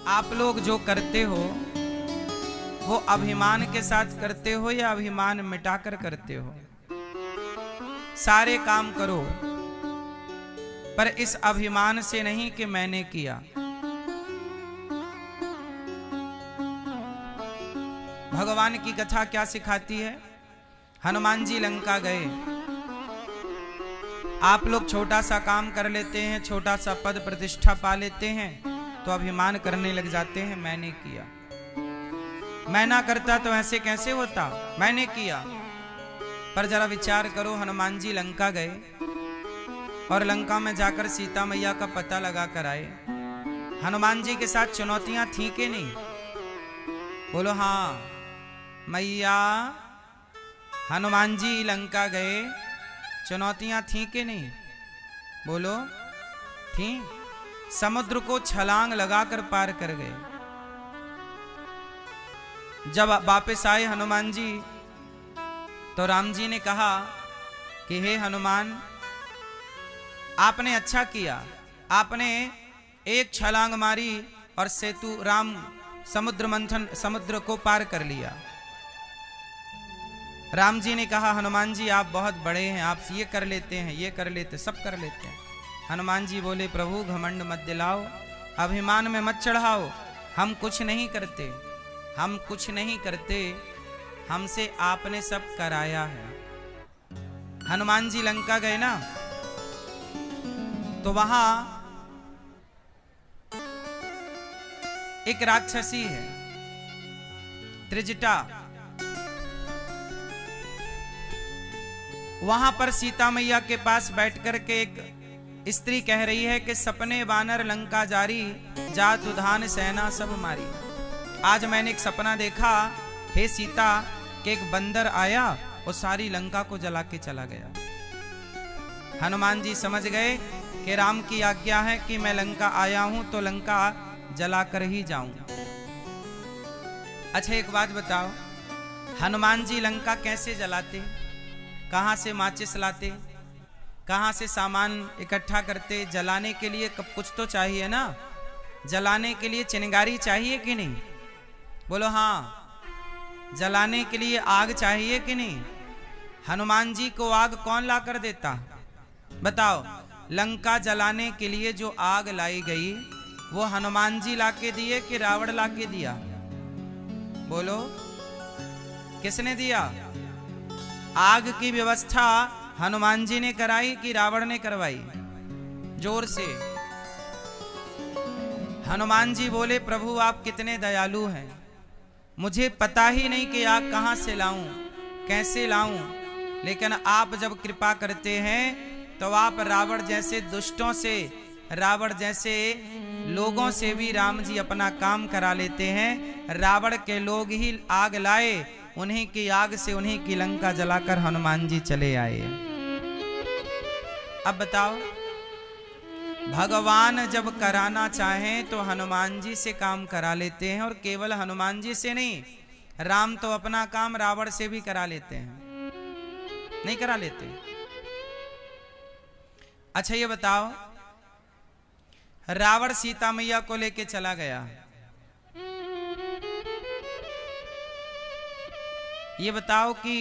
आप लोग जो करते हो वो अभिमान के साथ करते हो या अभिमान मिटाकर करते हो? सारे काम करो पर इस अभिमान से नहीं कि मैंने किया। भगवान की कथा क्या सिखाती है? हनुमान जी लंका गए, आप लोग छोटा सा काम कर लेते हैं, छोटा सा पद प्रतिष्ठा पा लेते हैं तो अभिमान करने लग जाते हैं, मैंने किया। मैं ना करता तो ऐसे कैसे होता, मैंने किया। पर जरा विचार करो, हनुमान जी लंका गए और लंका में जाकर सीता मैया का पता लगा कर आए। हनुमान जी के साथ चुनौतियां थी कि नहीं? बोलो हाँ। मैया हनुमान जी लंका गए, चुनौतियां थी कि नहीं? बोलो थी। समुद्र को छलांग लगाकर पार कर गए। जब वापस आए हनुमान जी तो राम जी ने कहा कि हे हनुमान, आपने अच्छा किया, आपने एक छलांग मारी और सेतु राम समुद्र को पार कर लिया। राम जी ने कहा हनुमान जी आप बहुत बड़े हैं, आप ये कर लेते हैं, ये कर लेते, सब कर लेते हैं। हनुमान जी बोले प्रभु घमंड मत दिलाओ, अभिमान में मत चढ़ाओ, हम कुछ नहीं करते, हम कुछ नहीं करते, हमसे आपने सब कराया है। हनुमान जी लंका गए ना तो वहां एक राक्षसी है त्रिजटा। वहां पर सीता मैया के पास बैठकर के एक स्त्री कह रही है कि सपने बानर लंका जारी, जात उधान सेना सब मारी। आज मैंने एक सपना देखा हे सीता कि एक बंदर आया और सारी लंका को जला के चला गया। हनुमान जी समझ गए कि राम की आज्ञा है कि मैं लंका आया हूं तो लंका जलाकर ही जाऊं। अच्छा एक बात बताओ, हनुमान जी लंका कैसे जलाते? कहां से माचिस लाते, कहां से सामान इकट्ठा करते? जलाने के लिए कुछ तो चाहिए ना, जलाने के लिए चिंगारी चाहिए कि नहीं? बोलो हाँ। जलाने के लिए आग चाहिए कि नहीं? हनुमान जी को आग कौन ला कर देता? बताओ। लंका जलाने के लिए जो आग लाई गई वो हनुमान जी लाके दिए कि रावण लाके दिया? बोलो किसने दिया? आग की व्यवस्था हनुमान जी ने कराई कि रावण ने करवाई? जोर से। हनुमान जी बोले प्रभु आप कितने दयालु हैं, मुझे पता ही नहीं कि आग कहां से लाऊं, कैसे लाऊं, लेकिन आप जब कृपा करते हैं तो आप रावण जैसे दुष्टों से, रावण जैसे लोगों से भी राम जी अपना काम करा लेते हैं। रावण के लोग ही आग लाए, उन्हीं की आग से उन्हीं की लंका जलाकर हनुमान जी चले आए। अब बताओ, भगवान जब कराना चाहें तो हनुमान जी से काम करा लेते हैं, और केवल हनुमान जी से नहीं, राम तो अपना काम रावण से भी करा लेते हैं, नहीं करा लेते? अच्छा ये बताओ, रावण सीता मैया को लेके चला गया, ये बताओ कि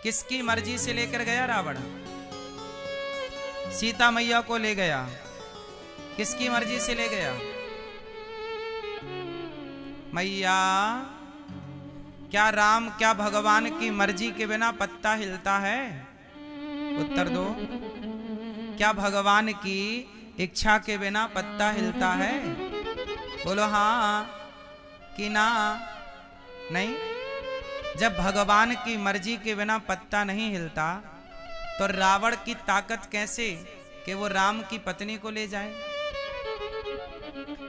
किसकी मर्जी से लेकर गया रावण? सीता मैया को ले गया, किसकी मर्जी से ले गया? मैया क्या राम, क्या भगवान की मर्जी के बिना पत्ता हिलता है? उत्तर दो। क्या भगवान की इच्छा के बिना पत्ता हिलता है? बोलो हाँ कि ना? नहीं। जब भगवान की मर्जी के बिना पत्ता नहीं हिलता तो रावण की ताकत कैसे कि वो राम की पत्नी को ले जाए?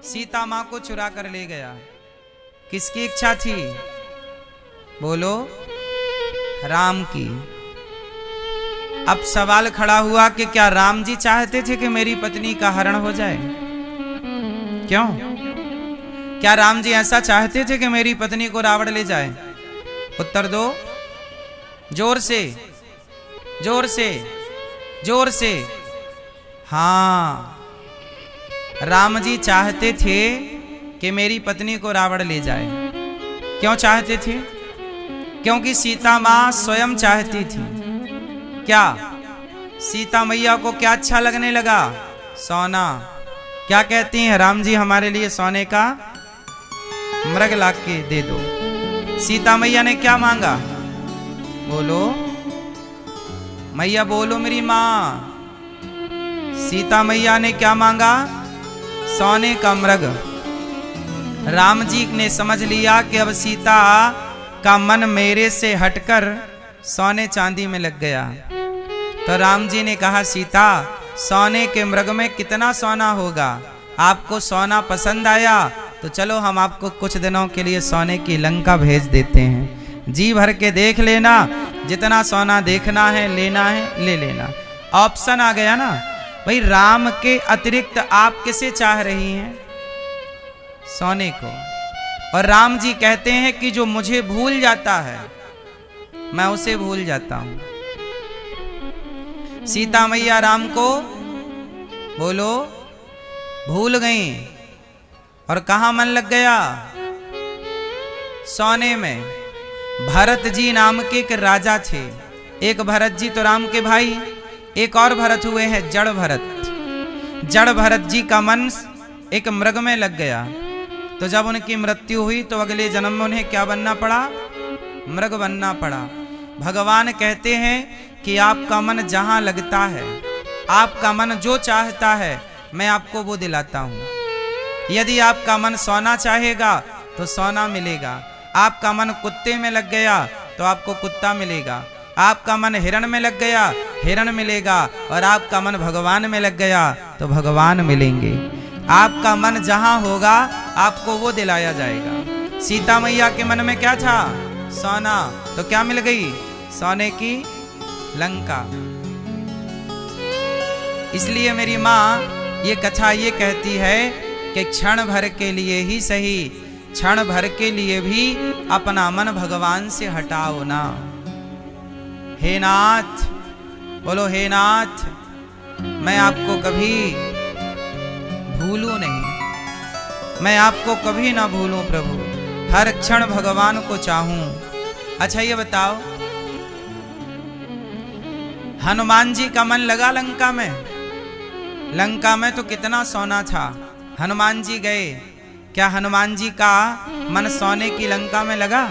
सीता मां को चुरा कर ले गया, किसकी इच्छा थी? बोलो राम की। अब सवाल खड़ा हुआ कि क्या राम जी चाहते थे कि मेरी पत्नी का हरण हो जाए? क्यों? क्या राम जी ऐसा चाहते थे कि मेरी पत्नी को रावण ले जाए? उत्तर दो जोर से, जोर से, जोर से। हाँ, राम जी चाहते थे कि मेरी पत्नी को रावण ले जाए। क्यों चाहते थे? क्योंकि सीता माँ स्वयं चाहती थी। क्या सीता मैया को क्या अच्छा लगने लगा? सोना। क्या कहती हैं? राम जी हमारे लिए सोने का मृग ला के दे दो। सीता मैया ने क्या मांगा? बोलो मैया, बोलो मेरी माँ। सीता मैया ने क्या मांगा? सोने का मृग। राम जी ने समझ लिया कि अब सीता का मन मेरे से हटकर सोने चांदी में लग गया। तो राम जी ने कहा, सीता सोने के मृग में कितना सोना होगा? आपको सोना पसंद आया तो चलो हम आपको कुछ दिनों के लिए सोने की लंका भेज देते हैं। जी भर के देख लेना, जितना सोना देखना है लेना है ले लेना। ऑप्शन आ गया ना भाई। राम के अतिरिक्त आप किसे चाह रही हैं? सोने को। और राम जी कहते हैं कि जो मुझे भूल जाता है मैं उसे भूल जाता हूं। सीता मैया राम को बोलो भूल गई। और कहां मन लग गया? सोने में। भरत जी नाम के एक राजा थे। एक भरत जी तो राम के भाई, एक और भरत हुए हैं जड़ भरत। जड़ भरत जी का मन एक मृग में लग गया। तो जब उनकी मृत्यु हुई तो अगले जन्म में उन्हें क्या बनना पड़ा? मृग बनना पड़ा। भगवान कहते हैं कि आपका मन जहां लगता है, आपका मन जो चाहता है मैं आपको वो दिलाता हूं। यदि आपका मन सोना चाहेगा तो सोना मिलेगा। आपका मन कुत्ते में लग गया तो आपको कुत्ता मिलेगा। आपका मन हिरण में लग गया, हिरण मिलेगा। और आपका मन भगवान में लग गया तो भगवान मिलेंगे। आपका मन जहां होगा आपको वो दिलाया जाएगा। सीता मैया के मन में क्या था? सोना। तो क्या मिल गई? सोने की लंका। इसलिए मेरी माँ ये कथा ये कहती है कि क्षण भर के लिए ही सही, क्षण भर के लिए भी अपना मन भगवान से हटाओ ना। हे नाथ, बोलो हे नाथ, मैं आपको कभी भूलूं नहीं, मैं आपको कभी ना भूलूं प्रभु, हर क्षण भगवान को चाहूं। अच्छा ये बताओ, हनुमान जी का मन लगा लंका में? लंका में तो कितना सोना था। हनुमान जी गए, क्या हनुमान जी का मन सोने की लंका में लगा?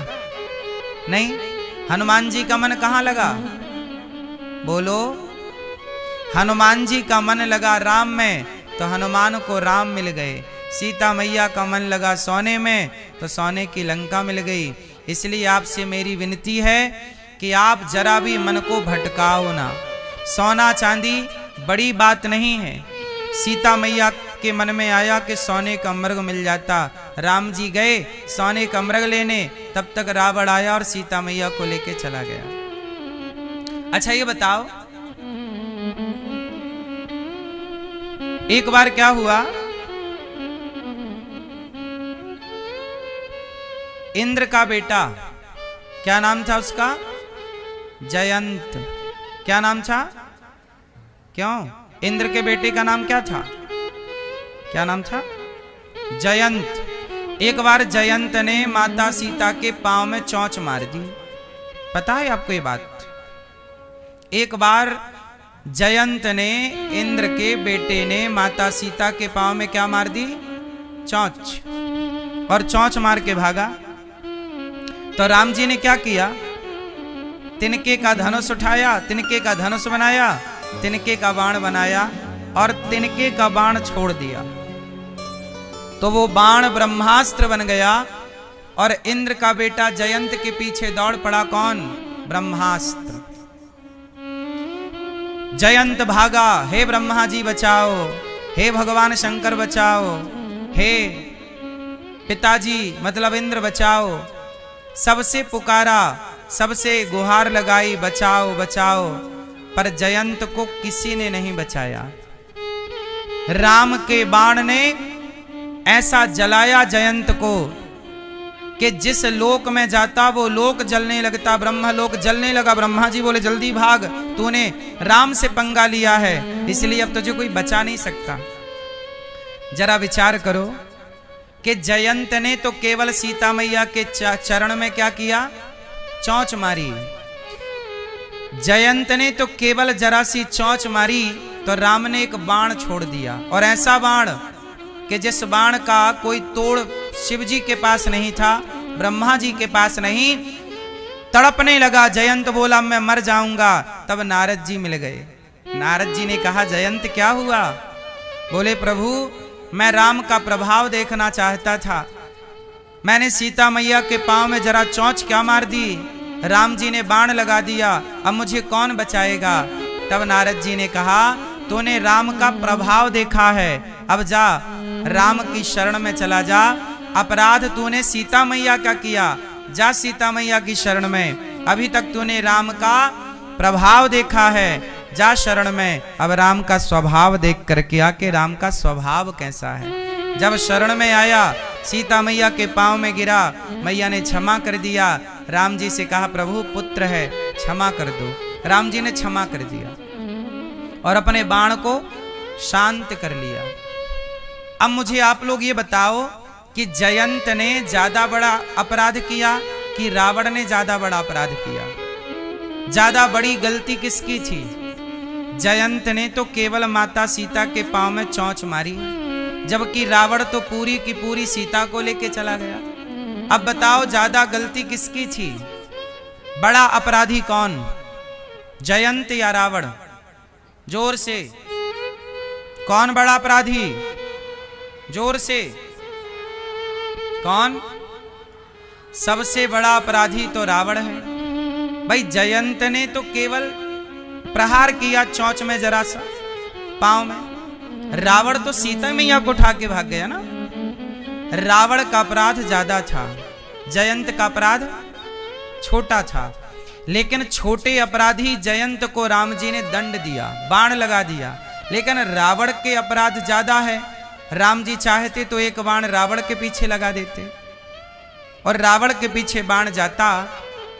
नहीं। हनुमान जी का मन कहाँ लगा? बोलो। हनुमान जी का मन लगा राम में तो हनुमान को राम मिल गए। सीता मैया का मन लगा सोने में तो सोने की लंका मिल गई। इसलिए आपसे मेरी विनती है कि आप जरा भी मन को भटकाओ ना। सोना चांदी बड़ी बात नहीं है। सीता मैया के मन में आया कि सोने का मृग मिल जाता। राम जी गए सोने का मृग लेने, तब तक रावण आया और सीता मैया को लेके चला गया। अच्छा ये बताओ, एक बार क्या हुआ, इंद्र का बेटा, क्या नाम था उसका? जयंत। क्या नाम था? क्यों? इंद्र के बेटे का नाम क्या था? क्या नाम था? जयंत। एक बार जयंत ने माता सीता के पांव में चोंच मार दी। पता है आपको ये बात? एक बार जयंत ने, इंद्र के बेटे ने माता सीता के पांव में क्या मार दी? चोंच। और चोंच मार के भागा। तो राम जी ने क्या किया? तिनके का धनुष उठाया, तिनके का धनुष बनाया, तिनके का बाण बनाया और तिनके का बाण छोड़ दिया। तो वो बाण ब्रह्मास्त्र बन गया और इंद्र का बेटा जयंत के पीछे दौड़ पड़ा। कौन? ब्रह्मास्त्र। जयंत भागा, हे ब्रह्मा जी बचाओ, हे भगवान शंकर बचाओ, हे पिताजी मतलब इंद्र बचाओ। सबसे पुकारा, सबसे गुहार लगाई, बचाओ बचाओ, पर जयंत को किसी ने नहीं बचाया। राम के बाण ने ऐसा जलाया जयंत को कि जिस लोक में जाता वो लोक जलने लगता, ब्रह्म लोक जलने लगा। ब्रह्मा जी बोले जल्दी भाग, तूने राम से पंगा लिया है, इसलिए अब तुझे कोई बचा नहीं सकता। जरा विचार करो, कि जयंत ने तो केवल सीता मैया के चरण में क्या किया, चोंच मारी। जयंत ने तो केवल जरा सी चोंच मारी तो राम ने एक बाण छोड़ दिया, और ऐसा बाण कि जिस बाण का कोई तोड़ शिव जी के पास नहीं था, ब्रह्मा जी के पास नहीं। तड़पने लगा, जयंत बोला मैं मर जाऊंगा। तब नारद जी मिल गए। नारद जी ने कहा जयंत क्या हुआ? बोले प्रभु मैं राम का प्रभाव देखना चाहता था, मैंने सीता मैया के पांव में जरा चोंच क्या मार दी, राम जी ने बाण लगा दिया, अब मुझे कौन बचाएगा? तब नारद जी ने कहा तूने राम का प्रभाव देखा है, अब जा राम की शरण में चला जा। अपराध तूने सीता मैया का किया, जा सीता मैया की शरण में। अभी तक तूने राम का प्रभाव देखा है, जा शरण में। अब राम का स्वभाव देख करके आके राम का स्वभाव कैसा है। जब शरण में आया, सीता मैया के पांव में गिरा, मैया ने क्षमा कर दिया। राम जी से कहा प्रभु पुत्र है क्षमा कर दो। राम जी ने क्षमा कर दिया और अपने बाण को शांत कर लिया। अब मुझे आप लोग ये बताओ कि जयंत ने ज्यादा बड़ा अपराध किया कि रावण ने ज्यादा बड़ा अपराध किया? ज्यादा बड़ी गलती किसकी थी? जयंत ने तो केवल माता सीता के पांव में चोंच मारी, जबकि रावण तो पूरी की पूरी सीता को लेके चला गया। अब बताओ ज्यादा गलती किसकी थी? बड़ा अपराधी कौन, जयंत या रावण? जोर से, कौन बड़ा अपराधी? जोर से, कौन? सबसे बड़ा अपराधी तो रावण है भाई। जयंत ने तो केवल प्रहार किया चोंच में जरा सा पांव में, रावण तो सीता मैया को उठा के भाग गया ना। रावण का अपराध ज्यादा था, जयंत का अपराध छोटा था। लेकिन छोटे अपराधी जयंत को राम जी ने दंड दिया, बाण लगा दिया। लेकिन रावण के अपराध ज्यादा है। राम जी चाहते तो एक बाण रावण के पीछे लगा देते, और रावण के पीछे बाण जाता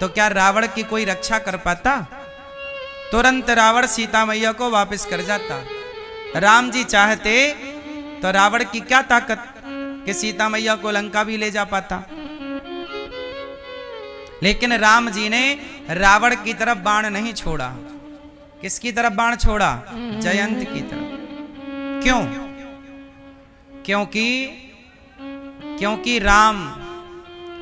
तो क्या रावण की कोई रक्षा कर पाता? तुरंत रावण सीता मैया को वापस कर जाता। राम जी चाहते तो रावण की क्या ताकत कि सीता मैया को लंका भी ले जा पाता। लेकिन राम जी ने रावण की तरफ बाण नहीं छोड़ा। किसकी तरफ बाण छोड़ा? जयंत की तरफ। क्यों? क्योंकि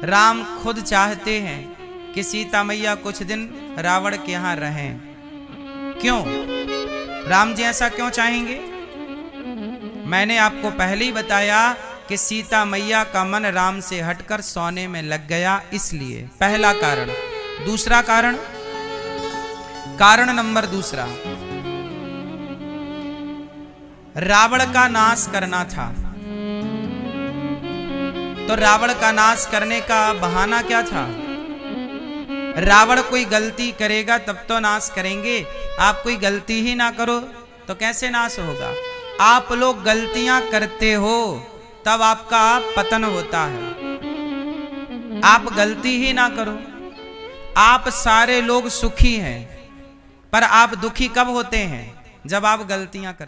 राम खुद चाहते हैं कि सीता मैया कुछ दिन रावण के यहां रहें। क्यों राम जी ऐसा क्यों चाहेंगे? मैंने आपको पहले ही बताया कि सीता मैया का मन राम से हटकर सोने में लग गया, इसलिए पहला कारण। दूसरा कारण नंबर दूसरा, रावण का नाश करना था। तो रावण का नाश करने का बहाना क्या था? रावण कोई गलती करेगा तब तो नाश करेंगे, आप कोई गलती ही ना करो तो कैसे नाश होगा? आप लोग गलतियां करते हो तब आपका पतन होता है। आप गलती ही ना करो। आप सारे लोग सुखी हैं, पर आप दुखी कब होते हैं? जब आप गलतियां करते हैं।